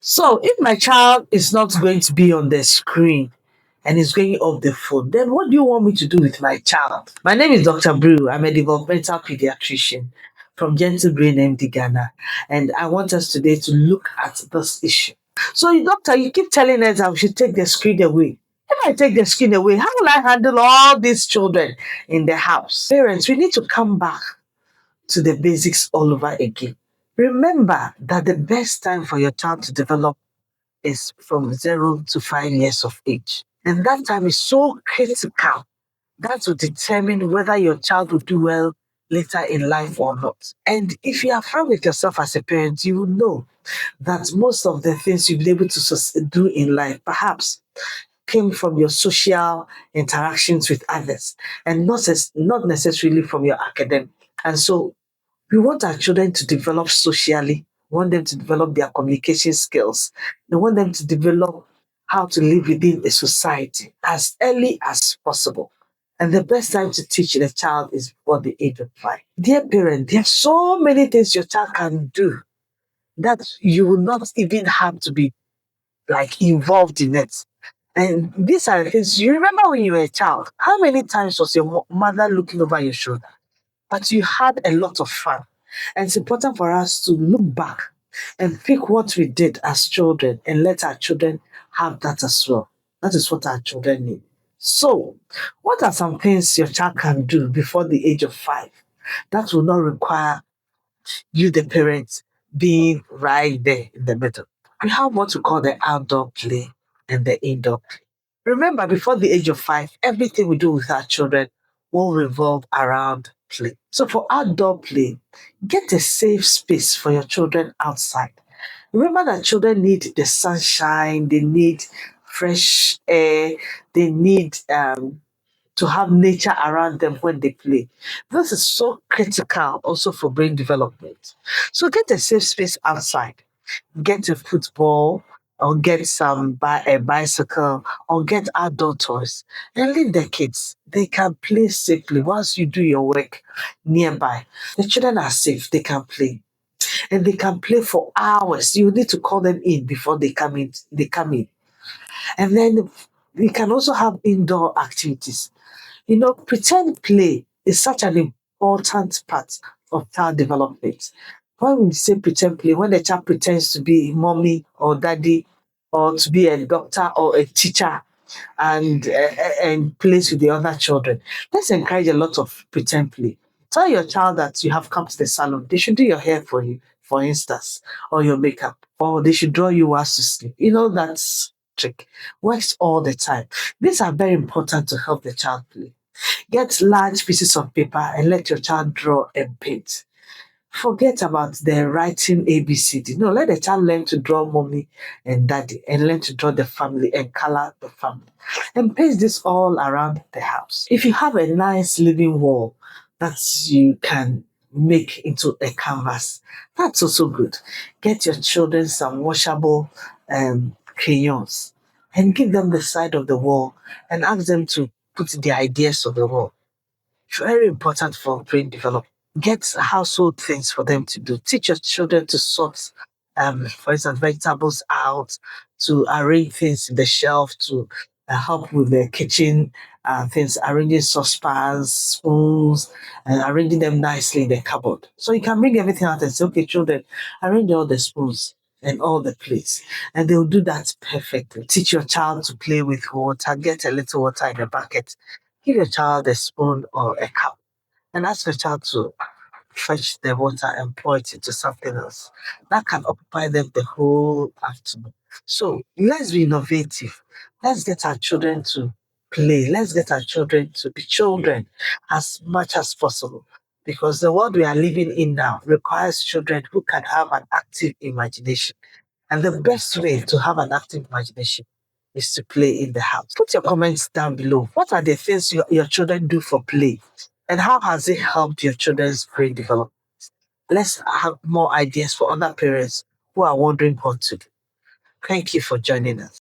So if my child is not going to be on the screen and is going off the phone, then what do you want me to do with my child? My name is Dr. Brew. I'm a developmental pediatrician from Gentle Brain MD Ghana. And I want us today to look at this issue. So, doctor, you keep telling us that we should take the screen away. If I take the screen away, how will I handle all these children in the house? Parents, we need to come back to the basics all over again. Remember that the best time for your child to develop is from 0 to 5 years of age. And that time is so critical. That will determine whether your child will do well later in life or not. And if you are frank with yourself as a parent, you will know that most of the things you've been able to do in life perhaps came from your social interactions with others and not necessarily from your academic. And so we want our children to develop socially. We want them to develop their communication skills. We want them to develop how to live within a society as early as possible. And the best time to teach the child is before the age of 5. Dear parent, there are so many things your child can do that you will not even have to be like involved in it. And these are the things you remember when you were a child. How many times was your mother looking over your shoulder? But you had a lot of fun. And it's important for us to look back and pick what we did as children and let our children have that as well. That is what our children need. So, what are some things your child can do before the age of 5 that will not require you, the parents, being right there in the middle? We have what we call the outdoor play and the indoor play. Remember, before the age of 5, everything we do with our children will revolve around play. So for outdoor play, get a safe space for your children outside. Remember that children need the sunshine, they need fresh air, they need to have nature around them when they play. This is so critical also for brain development. So get a safe space outside. Get a football or get a bicycle or get outdoor toys and leave the kids. They can play safely whilst you do your work nearby. The children are safe, they can play. And they can play for hours. You need to call them in before they come in. They come in. And then we can also have indoor activities. Pretend play is such an important part of child development. When we say pretend play, when the child pretends to be mommy or daddy or to be a doctor or a teacher and plays with the other children, let's encourage a lot of pretend play. Tell your child that you have come to the salon. They should do your hair for you, for instance, or your makeup, or they should draw you whilst you sleep. That's trick. Works all the time. These are very important to help the child play. Get large pieces of paper and let your child draw and paint. Forget about the writing ABCD. No, let the child learn to draw mommy and daddy and learn to draw the family and color the family. And paste this all around the house. If you have a nice living wall that you can make into a canvas, that's also good. Get your children some washable crayons and give them the side of the wall and ask them to put the ideas on the wall. Very important for brain development. Get household things for them to do. Teach your children to sort, for instance, vegetables out, to arrange things in the shelf, to help with the kitchen things, arranging saucepans, spoons, and arranging them nicely in the cupboard. So you can bring everything out and say, okay, children, arrange all the spoons and all the plates. And they'll do that perfectly. Teach your child to play with water. Get a little water in a bucket. Give your child a spoon or a cup and ask your child to fetch the water and pour it into something else. That can occupy them the whole afternoon. So let's be innovative. Let's get our children to play. Let's get our children to be children as much as possible. Because the world we are living in now requires children who can have an active imagination. And the best way to have an active imagination is to play in the house. Put your comments down below. What are the things your children do for play? And how has it helped your children's brain development? Let's have more ideas for other parents who are wondering what to do. Thank you for joining us.